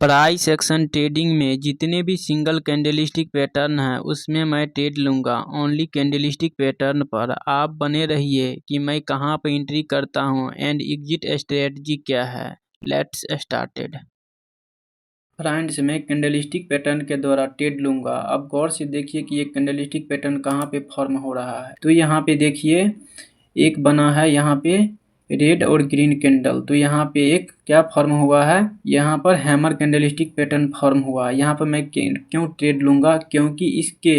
Price action trading में जितने भी सिंगल कैंडलस्टिक पैटर्न है उसमें मैं ट्रेड लूँगा ओनली कैंडलस्टिक पैटर्न पर। आप बने रहिए कि मैं कहाँ पर एंट्री करता हूँ एंड एग्जिट स्ट्रेटजी क्या है। Let's started. फ्रेंड्स, मैं कैंडलस्टिक पैटर्न के द्वारा ट्रेड लूँगा। अब गौर से देखिए कि ये कैंडलस्टिक पैटर्न कहाँ पे फॉर्म हो रहा है। तो यहाँ पे देखिए एक बना है यहाँ पे रेड और ग्रीन कैंडल। तो यहाँ पे एक क्या फॉर्म हुआ है, यहाँ पर हैमर कैंडलस्टिक पैटर्न फॉर्म हुआ है। यहाँ पर मैं क्यों ट्रेड लूँगा, क्योंकि इसके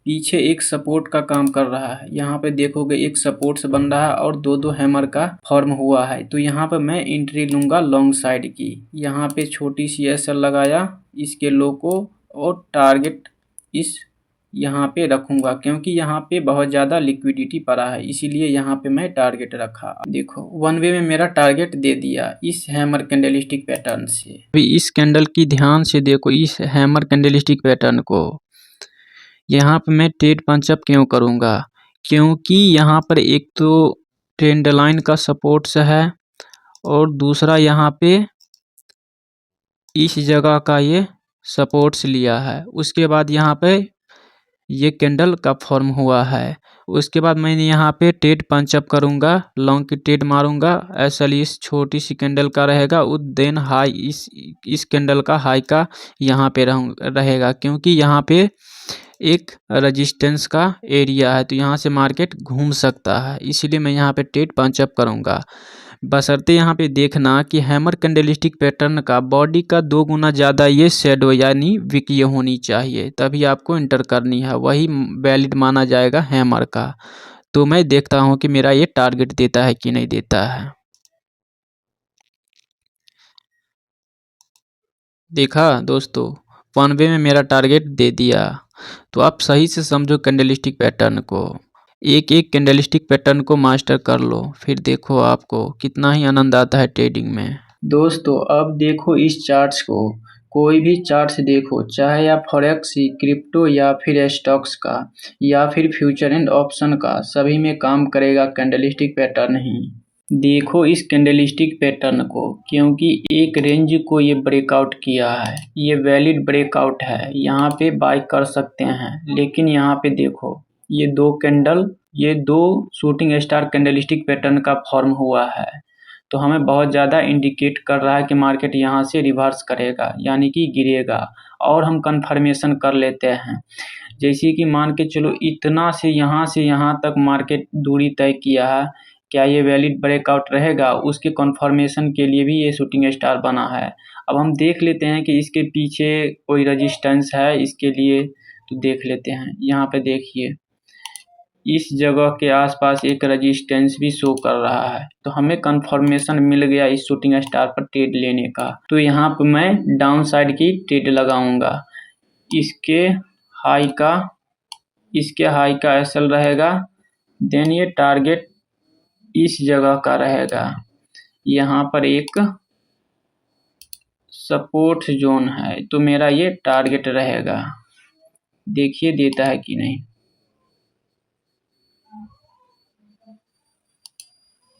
पीछे एक सपोर्ट का काम कर रहा है। यहाँ पे देखोगे एक सपोर्ट से बन रहा है और दो हैमर का फॉर्म हुआ है। तो यहाँ पर मैं एंट्री लूँगा लॉन्ग साइड की। यहाँ पे छोटी सी एसएल लगाया इसके लो को और टारगेट इस यहाँ पे रखूँगा, क्योंकि यहाँ पे बहुत ज़्यादा लिक्विडिटी पड़ा है, इसीलिए यहाँ पे मैं टारगेट रखा। देखो वन वे में मेरा टारगेट दे दिया इस हैमर कैंडलस्टिक पैटर्न से। अभी इस कैंडल की ध्यान से देखो, इस हैमर कैंडलस्टिक पैटर्न को। यहाँ पे मैं ट्रेड पंचअप क्यों करूँगा, क्योंकि यहाँ पर एक तो ट्रेंड लाइन का सपोर्ट्स है और दूसरा यहाँ पे इस जगह का ये सपोर्ट्स लिया है। उसके बाद यहाँ पे ये कैंडल का फॉर्म हुआ है। उसके बाद मैंने यहाँ पे ट्रेड पंचअप करूँगा, लॉन्ग की ट्रेड मारूँगा। ऐसा इस छोटी सी कैंडल का रहेगा, देन हाई इस कैंडल का हाई का यहाँ पे रहेगा, क्योंकि यहाँ पे एक रेजिस्टेंस का एरिया है। तो यहाँ से मार्केट घूम सकता है, इसीलिए मैं यहाँ पे ट्रेड पंचअप करूँगा। बशर्ते यहाँ पे देखना कि हैमर कैंडलस्टिक पैटर्न का बॉडी का 2 गुना ज़्यादा ये शेडो यानी विकीय होनी चाहिए, तभी आपको इंटर करनी है, वही वैलिड माना जाएगा हैमर का। तो मैं देखता हूँ कि मेरा ये टारगेट देता है कि नहीं देता है। देखा दोस्तों, 1 वे में मेरा टारगेट दे दिया। तो आप सही से समझो कैंडलस्टिक पैटर्न को, एक एक कैंडलस्टिक पैटर्न को मास्टर कर लो, फिर देखो आपको कितना ही आनंद आता है ट्रेडिंग में। दोस्तों अब देखो इस चार्ट्स को, कोई भी चार्ट्स देखो, चाहे आप फॉरेक्स, क्रिप्टो या फिर स्टॉक्स का या फिर फ्यूचर एंड ऑप्शन का, सभी में काम करेगा कैंडलस्टिक पैटर्न ही। देखो इस कैंडलस्टिक पैटर्न को, क्योंकि एक रेंज को ये ब्रेकआउट किया है, ये वैलिड ब्रेकआउट है, यहाँ पे बाय कर सकते हैं। लेकिन यहाँ पे देखो ये 2 कैंडल, ये 2 शूटिंग स्टार कैंडलस्टिक पैटर्न का फॉर्म हुआ है। तो हमें बहुत ज़्यादा इंडिकेट कर रहा है कि मार्केट यहाँ से रिवर्स करेगा, यानी कि गिरेगा। और हम कंफर्मेशन कर लेते हैं, जैसे कि मान के चलो इतना से यहाँ तक मार्केट दूरी तय किया है, क्या ये वैलिड ब्रेकआउट रहेगा, उसके कंफर्मेशन के लिए भी ये शूटिंग स्टार बना है। अब हम देख लेते हैं कि इसके पीछे कोई रेजिस्टेंस है, इसके लिए तो देख लेते हैं। यहाँ पे देखिए इस जगह के आसपास एक रेजिस्टेंस भी शो कर रहा है, तो हमें कंफर्मेशन मिल गया इस शूटिंग स्टार पर ट्रेड लेने का। तो यहाँ पर मैं डाउन साइड की ट्रेड लगाऊंगा। इसके हाई का एसएल रहेगा, देन ये टारगेट इस जगह का रहेगा। यहाँ पर एक सपोर्ट जोन है, तो मेरा ये टारगेट रहेगा। देखिए देता है कि नहीं।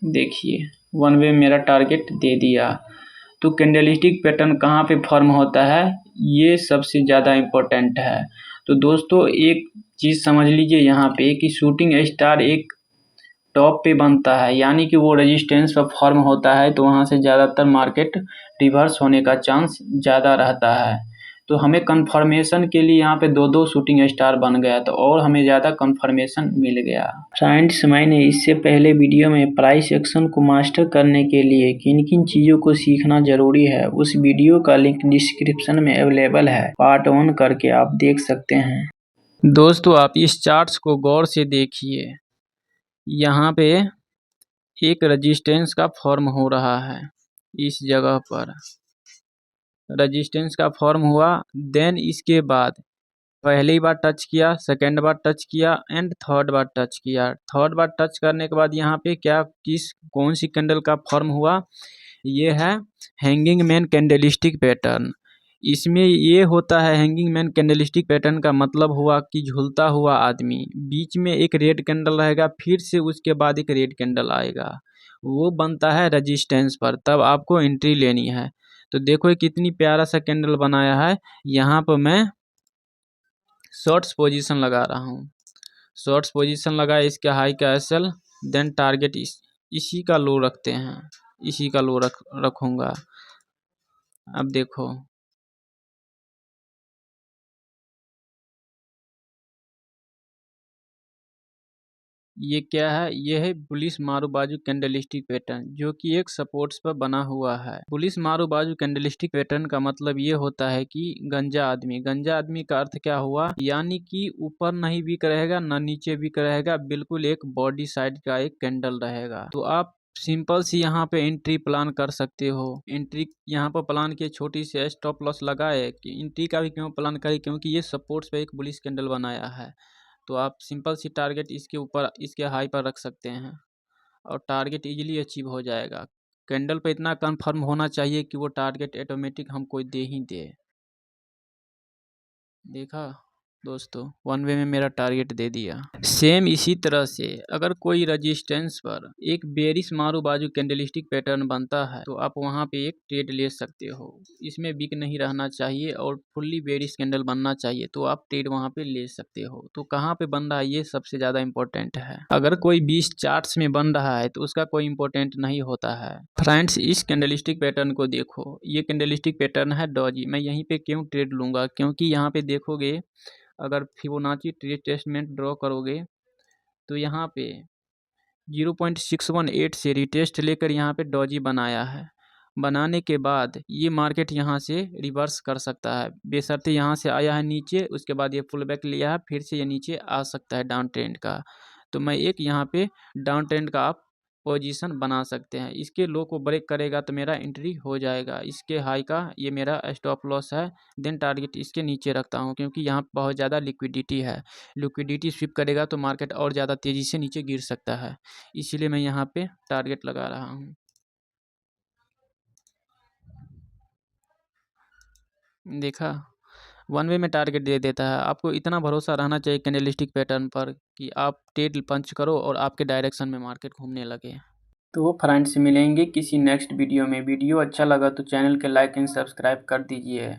देखिए 1 वे मेरा टारगेट दे दिया। तो कैंडलस्टिक पैटर्न कहाँ पे फॉर्म होता है, ये सबसे ज़्यादा इम्पोर्टेंट है। तो दोस्तों एक चीज़ समझ लीजिए यहाँ पे कि शूटिंग स्टार एक टॉप पे बनता है, यानी कि वो रेजिस्टेंस पर फॉर्म होता है, तो वहाँ से ज़्यादातर मार्केट रिवर्स होने का चांस ज़्यादा रहता है। तो हमें कंफर्मेशन के लिए यहाँ पे 2 शूटिंग स्टार बन गया, तो और हमें ज़्यादा कंफर्मेशन मिल गया। फ्रेंड्स, मैंने इससे पहले वीडियो में प्राइस एक्शन को मास्टर करने के लिए किन किन चीज़ों को सीखना जरूरी है, उस वीडियो का लिंक डिस्क्रिप्शन में अवेलेबल है, पार्ट 1 करके आप देख सकते हैं। दोस्तों आप इस चार्ट्स को गौर से देखिए, यहाँ पे एक रेजिस्टेंस का फॉर्म हो रहा है, इस जगह पर रेजिस्टेंस का फॉर्म हुआ। देन इसके बाद पहली बार टच किया, सेकेंड बार टच किया एंड थर्ड बार टच किया। थर्ड बार टच करने के बाद यहाँ पे कौन सी कैंडल का फॉर्म हुआ, ये है हैंगिंग मैन कैंडलस्टिक पैटर्न। इसमें ये होता है हैंगिंग मैन कैंडलस्टिक पैटर्न का मतलब हुआ कि झूलता हुआ आदमी, बीच में एक रेड कैंडल रहेगा, फिर से उसके बाद एक रेड कैंडल आएगा, वो बनता है रेजिस्टेंस पर, तब आपको एंट्री लेनी है। तो देखो ये कितनी प्यारा सा कैंडल बनाया है। यहाँ पर मैं शॉर्ट्स पोजीशन लगा रहा हूँ। शॉर्ट्स पोजीशन लगा, इसके हाई का एसएल, देन टारगेट इसी का लो रखते हैं, इसी का लो रखूँगा। अब देखो ये क्या है, ये है बुलिश मारू बाजू कैंडलस्टिक पैटर्न, जो कि एक सपोर्ट्स पर बना हुआ है। बुलिश मारू बाजू कैंडलस्टिक पैटर्न का मतलब ये होता है कि गंजा आदमी का अर्थ क्या हुआ, यानी कि ऊपर नहीं वीक रहेगा ना नीचे वीक रहेगा, बिल्कुल एक बॉडी साइड का एक कैंडल रहेगा। तो आप सिंपल सी यहाँ पे एंट्री प्लान कर सकते हो। एंट्री यहाँ पर प्लान किए, छोटी सी स्टॉप लॉस लगाए। कि एंट्री का भी क्यों प्लान करें, क्योंकि ये सपोर्ट्स पे एक बुलिश कैंडल बनाया है। तो आप सिंपल सी टारगेट इसके ऊपर, इसके हाई पर रख सकते हैं और टारगेट इजीली अचीव हो जाएगा। कैंडल पे इतना कंफर्म होना चाहिए कि वो टारगेट ऑटोमेटिक हमको दे ही दे। देखा दोस्तों, वन वे में मेरा टारगेट दे दिया। सेम इसी तरह से अगर कोई रजिस्टेंस पर एक बेरिश मारू बाजू कैंडलस्टिक पैटर्न बनता है तो आप वहां पे एक ट्रेड ले सकते हो। इसमें बिक नहीं रहना चाहिए और फुल्ली बेरिश कैंडल बनना चाहिए, तो आप ट्रेड वहां पे ले सकते हो। तो कहाँ पे बन रहा है ये सबसे ज्यादा इंपॉर्टेंट है। अगर कोई 20 चार्ट्स में बन रहा है तो उसका कोई इंपॉर्टेंट नहीं होता है। फ्रेंड्स, इस कैंडलस्टिक पैटर्न को देखो, ये कैंडलस्टिक पैटर्न है डॉजी। मैं यहीं पे क्यों ट्रेड लूंगा, क्योंकि यहाँ पे देखोगे अगर फिबोनाची रिट्रेसमेंट ड्रॉ करोगे तो यहाँ पे 0.618 से रिटेस्ट लेकर यहाँ पे डॉजी बनाया है। बनाने के बाद ये मार्केट यहाँ से रिवर्स कर सकता है, बेशर्ते यहाँ से आया है नीचे, उसके बाद ये फुल बैक लिया है, फिर से ये नीचे आ सकता है डाउन ट्रेंड का। तो मैं एक यहाँ पे डाउन ट्रेंड का आप पोजीशन बना सकते हैं। इसके लो को ब्रेक करेगा तो मेरा एंट्री हो जाएगा। इसके हाई का ये मेरा स्टॉप लॉस है। देन टारगेट इसके नीचे रखता हूँ, क्योंकि यहाँ बहुत ज़्यादा लिक्विडिटी है। लिक्विडिटी स्विप करेगा तो मार्केट और ज़्यादा तेज़ी से नीचे गिर सकता है, इसीलिए मैं यहाँ पे टारगेट लगा रहा हूँ। देखा, वन वे में टारगेट दे देता है। आपको इतना भरोसा रहना चाहिए कैंडलस्टिक पैटर्न पर कि आप ट्रेड पंच करो और आपके डायरेक्शन में मार्केट घूमने लगे। तो फ्रेंड्स, मिलेंगे किसी नेक्स्ट वीडियो में। वीडियो अच्छा लगा तो चैनल के लाइक एंड सब्सक्राइब कर दीजिए।